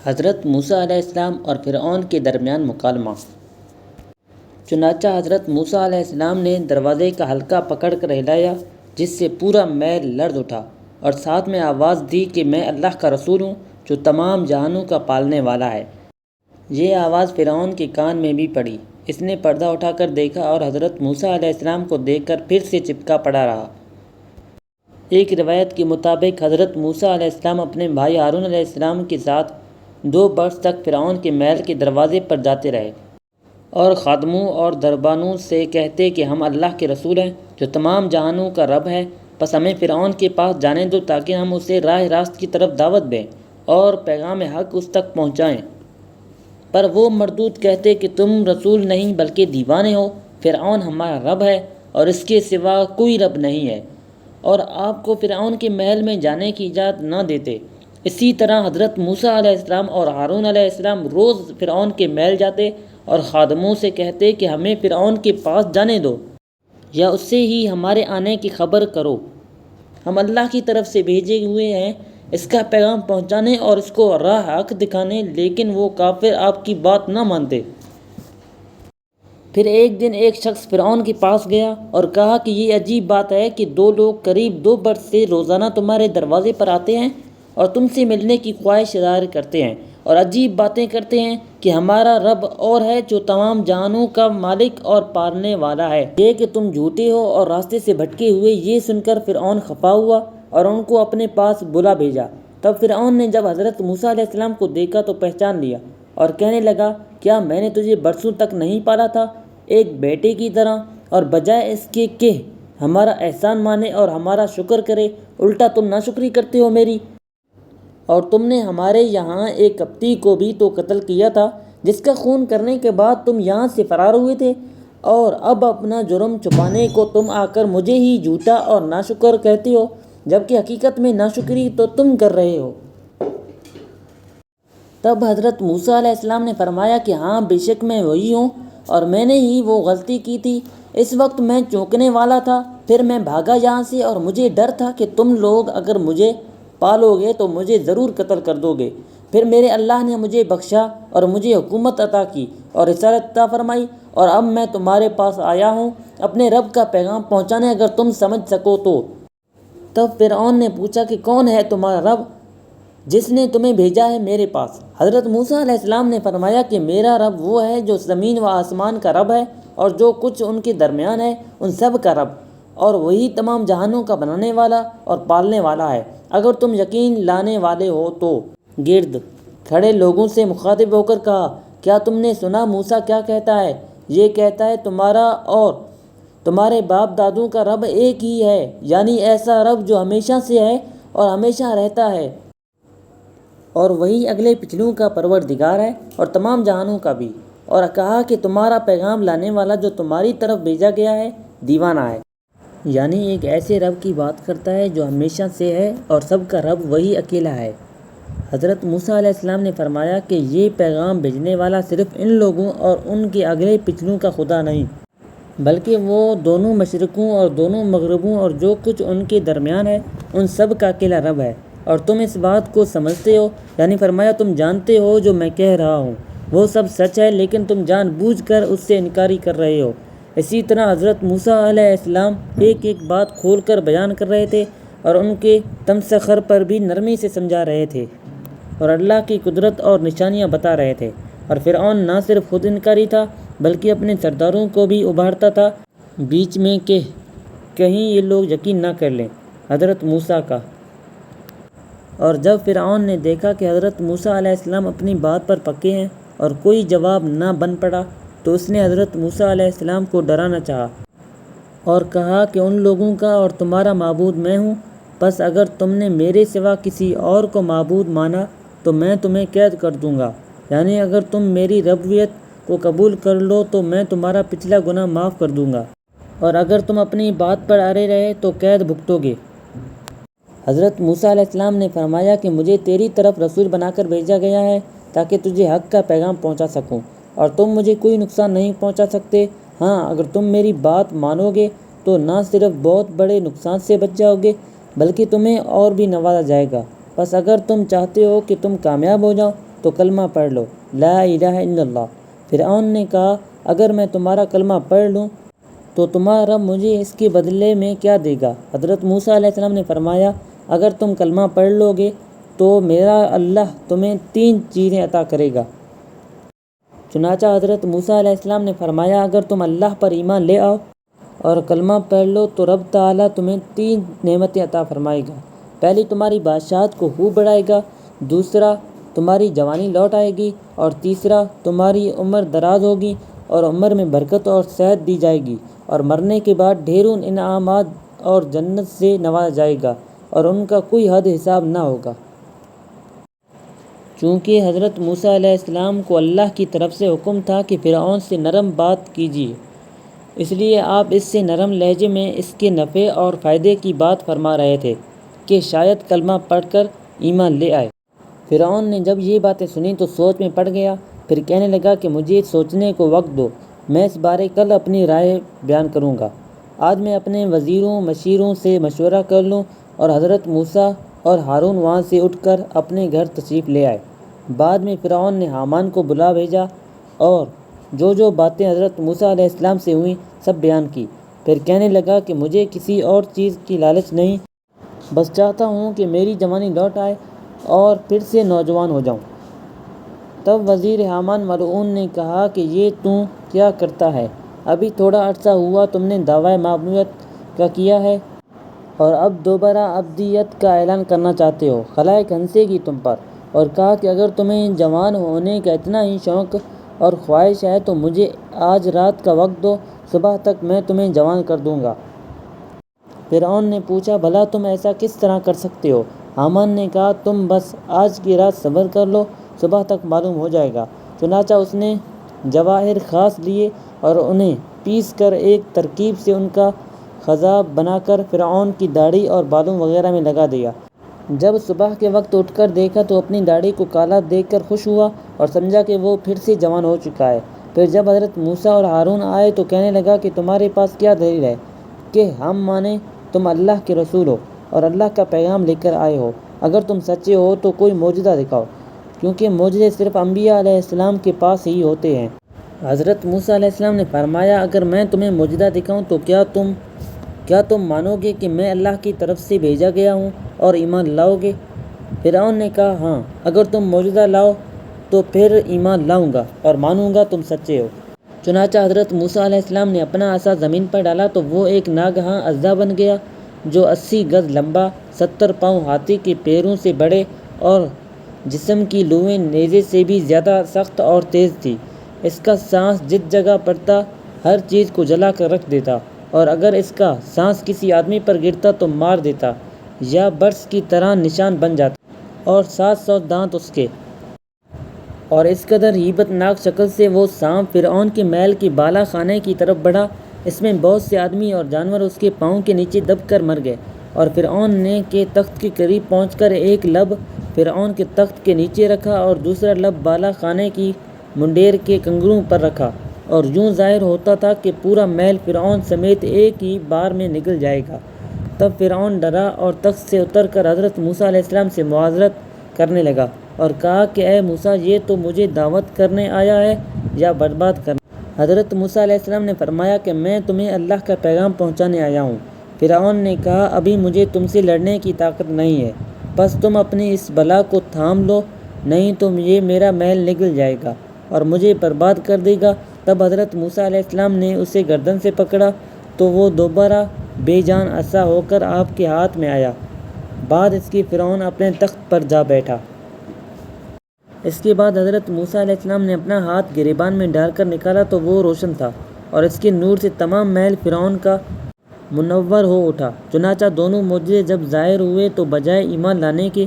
حضرت موسیٰ علیہ السلام اور فرعون کے درمیان مکالمہ۔ چنانچہ حضرت موسیٰ علیہ السلام نے دروازے کا حلقہ پکڑ کر ہلایا، جس سے پورا محل لرز اٹھا، اور ساتھ میں آواز دی کہ میں اللہ کا رسول ہوں جو تمام جہانوں کا پالنے والا ہے۔ یہ آواز فرعون کے کان میں بھی پڑی۔ اس نے پردہ اٹھا کر دیکھا اور حضرت موسیٰ علیہ السلام کو دیکھ کر پھر سے چپکا پڑا رہا۔ ایک روایت کے مطابق حضرت موسیٰ علیہ السلام اپنے بھائی ہارون علیہ السلام کے ساتھ 2 برس تک فرعون کے محل کے دروازے پر جاتے رہے اور خادموں اور دربانوں سے کہتے کہ ہم اللہ کے رسول ہیں جو تمام جہانوں کا رب ہے، بس ہمیں فرعون کے پاس جانے دو تاکہ ہم اسے راہ راست کی طرف دعوت دیں اور پیغام حق اس تک پہنچائیں۔ پر وہ مردود کہتے کہ تم رسول نہیں بلکہ دیوانے ہو، فرعون ہمارا رب ہے اور اس کے سوا کوئی رب نہیں ہے، اور آپ کو فرعون کے محل میں جانے کی اجازت نہ دیتے۔ اسی طرح حضرت موسیٰ علیہ السلام اور ہارون علیہ السلام روز فرعون کے محل جاتے اور خادموں سے کہتے کہ ہمیں فرعون کے پاس جانے دو یا اس سے ہی ہمارے آنے کی خبر کرو، ہم اللہ کی طرف سے بھیجے ہوئے ہیں اس کا پیغام پہنچانے اور اس کو راہ حق دکھانے، لیکن وہ کافر آپ کی بات نہ مانتے۔ پھر ایک دن ایک شخص فرعون کے پاس گیا اور کہا کہ یہ عجیب بات ہے کہ 2 لوگ قریب 2 برس سے روزانہ تمہارے دروازے پر آتے ہیں اور تم سے ملنے کی خواہش ظاہر کرتے ہیں اور عجیب باتیں کرتے ہیں کہ ہمارا رب اور ہے جو تمام جہانوں کا مالک اور پالنے والا ہے۔ یہ کہ تم جھوٹے ہو اور راستے سے بھٹکے ہوئے، یہ سن کر فرعون خفا ہوا اور ان کو اپنے پاس بلا بھیجا۔ تب فرعون نے جب حضرت موسیٰ علیہ السلام کو دیکھا تو پہچان لیا اور کہنے لگا، کیا میں نے تجھے برسوں تک نہیں پالا تھا ایک بیٹے کی طرح، اور بجائے اس کے کہ ہمارا احسان مانے اور ہمارا شکر کرے، الٹا تم ناشکری کرتے ہو میری؟ اور تم نے ہمارے یہاں ایک قبطی کو بھی تو قتل کیا تھا جس کا خون کرنے کے بعد تم یہاں سے فرار ہوئے تھے، اور اب اپنا جرم چھپانے کو تم آ کر مجھے ہی جھوٹا اور ناشکر کہتے ہو، جبکہ حقیقت میں ناشکری تو تم کر رہے ہو۔ تب حضرت موسیٰ علیہ السلام نے فرمایا کہ ہاں بے شک میں وہی ہوں اور میں نے ہی وہ غلطی کی تھی۔ اس وقت میں چونکنے والا تھا، پھر میں بھاگا یہاں سے، اور مجھے ڈر تھا کہ تم لوگ اگر مجھے پالو گے تو مجھے ضرور قتل کر دو گے۔ پھر میرے اللہ نے مجھے بخشا اور مجھے حکومت عطا کی اور رسالت عطا فرمائی، اور اب میں تمہارے پاس آیا ہوں اپنے رب کا پیغام پہنچانے، اگر تم سمجھ سکو تو۔ تب فرعون نے پوچھا کہ کون ہے تمہارا رب جس نے تمہیں بھیجا ہے میرے پاس؟ حضرت موسیٰ علیہ السلام نے فرمایا کہ میرا رب وہ ہے جو زمین و آسمان کا رب ہے اور جو کچھ ان کے درمیان ہے ان سب کا رب، اور وہی تمام جہانوں کا بنانے والا اور پالنے والا ہے۔ اگر تم یقین لانے والے ہو تو۔ گرد کھڑے لوگوں سے مخاطب ہو کر کہا، کیا تم نے سنا موسیٰ کیا کہتا ہے؟ یہ کہتا ہے تمہارا اور تمہارے باپ دادوں کا رب ایک ہی ہے، یعنی ایسا رب جو ہمیشہ سے ہے اور ہمیشہ رہتا ہے، اور وہی اگلے پچھلوں کا پروردگار ہے اور تمام جہانوں کا بھی، اور کہا کہ تمہارا پیغام لانے والا جو تمہاری طرف بھیجا گیا ہے دیوانہ ہے، یعنی ایک ایسے رب کی بات کرتا ہے جو ہمیشہ سے ہے اور سب کا رب وہی اکیلا ہے۔ حضرت موسیٰ علیہ السلام نے فرمایا کہ یہ پیغام بھیجنے والا صرف ان لوگوں اور ان کے اگلے پچھلوں کا خدا نہیں، بلکہ وہ دونوں مشرقوں اور دونوں مغربوں اور جو کچھ ان کے درمیان ہے ان سب کا اکیلا رب ہے، اور تم اس بات کو سمجھتے ہو، یعنی فرمایا تم جانتے ہو جو میں کہہ رہا ہوں وہ سب سچ ہے، لیکن تم جان بوجھ کر اس سے انکاری کر رہے ہو۔ اسی طرح حضرت موسیٰ علیہ السلام ایک ایک بات کھول کر بیان کر رہے تھے اور ان کے تمسخر پر بھی نرمی سے سمجھا رہے تھے اور اللہ کی قدرت اور نشانیاں بتا رہے تھے، اور فرعون نہ صرف خود انکاری تھا بلکہ اپنے سرداروں کو بھی ابھارتا تھا بیچ میں کہ کہیں یہ لوگ یقین نہ کر لیں حضرت موسیٰ کا۔ اور جب فرعون نے دیکھا کہ حضرت موسیٰ علیہ السلام اپنی بات پر پکے ہیں اور کوئی جواب نہ بن پڑا تو اس نے حضرت موسیٰ علیہ السلام کو ڈرانا چاہا اور کہا کہ ان لوگوں کا اور تمہارا معبود میں ہوں، بس اگر تم نے میرے سوا کسی اور کو معبود مانا تو میں تمہیں قید کر دوں گا، یعنی اگر تم میری ربوبیت کو قبول کر لو تو میں تمہارا پچھلا گناہ معاف کر دوں گا، اور اگر تم اپنی بات پر اڑے رہے تو قید بھگتو گے۔ حضرت موسیٰ علیہ السلام نے فرمایا کہ مجھے تیری طرف رسول بنا کر بھیجا گیا ہے تاکہ تجھے حق کا پیغام پہنچا سکوں، اور تم مجھے کوئی نقصان نہیں پہنچا سکتے۔ ہاں اگر تم میری بات مانو گے تو نہ صرف بہت بڑے نقصان سے بچ جاؤ گے بلکہ تمہیں اور بھی نوازا جائے گا، بس اگر تم چاہتے ہو کہ تم کامیاب ہو جاؤ تو کلمہ پڑھ لو، لا الہ الا اللہ۔ فرعون نے کہا اگر میں تمہارا کلمہ پڑھ لوں تو تمہارا رب مجھے اس کے بدلے میں کیا دے گا؟ حضرت موسیٰ علیہ السلام نے فرمایا اگر تم کلمہ پڑھ لو گے تو میرا اللہ تمہیں 3 چیزیں عطا کرے گا۔ چنانچہ حضرت موسیٰ علیہ السلام نے فرمایا اگر تم اللہ پر ایمان لے آؤ اور کلمہ پڑھ لو تو رب تعالیٰ تمہیں 3 نعمتیں عطا فرمائے گا۔ پہلی تمہاری بادشاہت کو خوب بڑھائے گا، دوسرا تمہاری جوانی لوٹ آئے گی، اور تیسرا تمہاری عمر دراز ہوگی اور عمر میں برکت اور صحت دی جائے گی، اور مرنے کے بعد ڈھیروں انعامات اور جنت سے نوازا جائے گا اور ان کا کوئی حد حساب نہ ہوگا۔ چونکہ حضرت موسیٰ علیہ السلام کو اللہ کی طرف سے حکم تھا کہ فرعون سے نرم بات کیجیے، اس لیے آپ اس سے نرم لہجے میں اس کے نفع اور فائدے کی بات فرما رہے تھے کہ شاید کلمہ پڑھ کر ایمان لے آئے۔ فرعون نے جب یہ باتیں سنی تو سوچ میں پڑ گیا، پھر کہنے لگا کہ مجھے سوچنے کو وقت دو، میں اس بارے کل اپنی رائے بیان کروں گا۔ آج میں اپنے وزیروں مشیروں سے مشورہ کر لوں۔ اور حضرت موسیٰ اور ہارون وہاں سے اٹھ کر اپنے گھر تشریف لے آئے۔ بعد میں فرعون نے حامان کو بلا بھیجا اور جو باتیں حضرت موسیٰ علیہ السلام سے ہوئیں سب بیان کی۔ پھر کہنے لگا کہ مجھے کسی اور چیز کی لالچ نہیں، بس چاہتا ہوں کہ میری جوانی لوٹ آئے اور پھر سے نوجوان ہو جاؤں۔ تب وزیر حامان ملعون نے کہا کہ یہ تو کیا کرتا ہے؟ ابھی تھوڑا عرصہ ہوا تم نے دعویٰ معبودیت کا کیا ہے اور اب دوبارہ عبدیت کا اعلان کرنا چاہتے ہو۔ خلائق ہنسے گی تم پر، اور کہا کہ اگر تمہیں جوان ہونے کا اتنا ہی شوق اور خواہش ہے تو مجھے آج رات کا وقت دو، صبح تک میں تمہیں جوان کر دوں گا۔ فرعون نے پوچھا بھلا تم ایسا کس طرح کر سکتے ہو؟ حامان نے کہا تم بس آج کی رات صبر کر لو، صبح تک معلوم ہو جائے گا۔ چنانچہ اس نے جواہر خاص لیے اور انہیں پیس کر ایک ترکیب سے ان کا خضاب بنا کر فرعون کی داڑھی اور بالوں وغیرہ میں لگا دیا۔ جب صبح کے وقت اٹھ کر دیکھا تو اپنی داڑھی کو کالا دیکھ کر خوش ہوا اور سمجھا کہ وہ پھر سے جوان ہو چکا ہے۔ پھر جب حضرت موسیٰ اور ہارون آئے تو کہنے لگا کہ تمہارے پاس کیا دلیل ہے کہ ہم مانیں تم اللہ کے رسول ہو اور اللہ کا پیغام لے کر آئے ہو؟ اگر تم سچے ہو تو کوئی معجزہ دکھاؤ، کیونکہ معجزے صرف انبیاء علیہ السلام کے پاس ہی ہوتے ہیں۔ حضرت موسیٰ علیہ السلام نے فرمایا اگر میں تمہیں معجزہ دکھاؤں تو کیا تم مانو گے کہ میں اللہ کی طرف سے بھیجا گیا ہوں اور ایمان لاؤ گے؟ فرعون نے کہا ہاں، اگر تم معجزہ لاؤ تو پھر ایمان لاؤں گا اور مانوں گا تم سچے ہو۔ چنانچہ حضرت موسیٰ علیہ السلام نے اپنا عصا زمین پر ڈالا تو وہ ایک ناگہاں اژدہا بن گیا جو 80 گز لمبا، 70 پاؤں ہاتھی کے پیروں سے بڑے اور جسم کی لوئیں نیزے سے بھی زیادہ سخت اور تیز تھی۔ اس کا سانس جس جگہ پڑتا ہر چیز کو جلا کر رکھ دیتا، اور اگر اس کا سانس کسی آدمی پر گرتا تو مار دیتا یا برس کی طرح نشان بن جاتا، اور 700 دانت اس کے۔ اور اس قدر ہیبت ناک شکل سے وہ سانپ فرعون کے محل کے بالا خانے کی طرف بڑھا۔ اس میں بہت سے آدمی اور جانور اس کے پاؤں کے نیچے دب کر مر گئے، اور فرعون نے کے تخت کے قریب پہنچ کر ایک لب فرعون کے تخت کے نیچے رکھا اور دوسرا لب بالا خانے کی منڈیر کے کنگروں پر رکھا، اور یوں ظاہر ہوتا تھا کہ پورا محل فرعون سمیت ایک ہی بار میں نگل جائے گا۔ تب فرعون ڈرا اور تخت سے اتر کر حضرت موسیٰ علیہ السلام سے معاذرت کرنے لگا اور کہا کہ اے موسیٰ، یہ تو مجھے دعوت کرنے آیا ہے یا برباد کرنے؟ حضرت موسیٰ علیہ السلام نے فرمایا کہ میں تمہیں اللہ کا پیغام پہنچانے آیا ہوں۔ فرعون نے کہا ابھی مجھے تم سے لڑنے کی طاقت نہیں ہے، بس تم اپنی اس بلا کو تھام لو، نہیں تو یہ میرا محل نگل جائے گا اور مجھے برباد کر دے گا۔ تب حضرت موسیٰ علیہ السلام نے اسے گردن سے پکڑا تو وہ دوبارہ بے جان عصا ہو کر آپ کے ہاتھ میں آیا۔ بعد اس کے فرعون اپنے تخت پر جا بیٹھا۔ اس کے بعد حضرت موسیٰ علیہ السلام نے اپنا ہاتھ گریبان میں ڈال کر نکالا تو وہ روشن تھا، اور اس کے نور سے تمام محل فرعون کا منور ہو اٹھا۔ چنانچہ دونوں معجزے جب ظاہر ہوئے تو بجائے ایمان لانے کے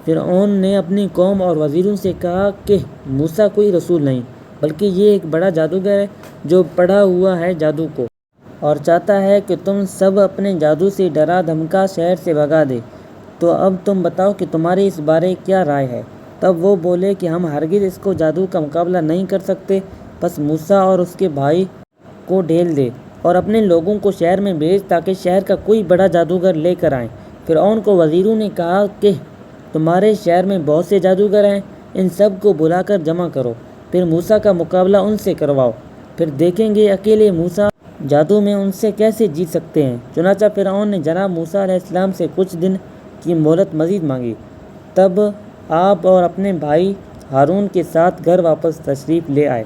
فرعون نے اپنی قوم اور وزیروں سے کہا کہ موسیٰ کوئی رسول نہیں، بلکہ یہ ایک بڑا جادوگر ہے جو پڑھا ہوا ہے جادو کو، اور چاہتا ہے کہ تم سب اپنے جادو سے ڈرا دھمکا شہر سے بھگا دے۔ تو اب تم بتاؤ کہ تمہاری اس بارے کیا رائے ہے؟ تب وہ بولے کہ ہم ہرگز اس کو جادو کا مقابلہ نہیں کر سکتے، بس موسیٰ اور اس کے بھائی کو ڈھیل دے اور اپنے لوگوں کو شہر میں بھیج تاکہ شہر کا کوئی بڑا جادوگر لے کر آئیں۔ فرعون کو وزیروں نے کہا کہ تمہارے شہر میں بہت سے جادوگر ہیں، ان سب کو بلا کر جمع کرو، پھر موسیٰ کا مقابلہ ان سے کرواؤ، پھر دیکھیں گے اکیلے موسیٰ جادو میں ان سے کیسے جیت سکتے ہیں۔ چنانچہ فرعون نے جناب موسیٰ علیہ السلام سے کچھ دن کی مہلت مزید مانگی۔ تب آپ اور اپنے بھائی ہارون کے ساتھ گھر واپس تشریف لے آئے۔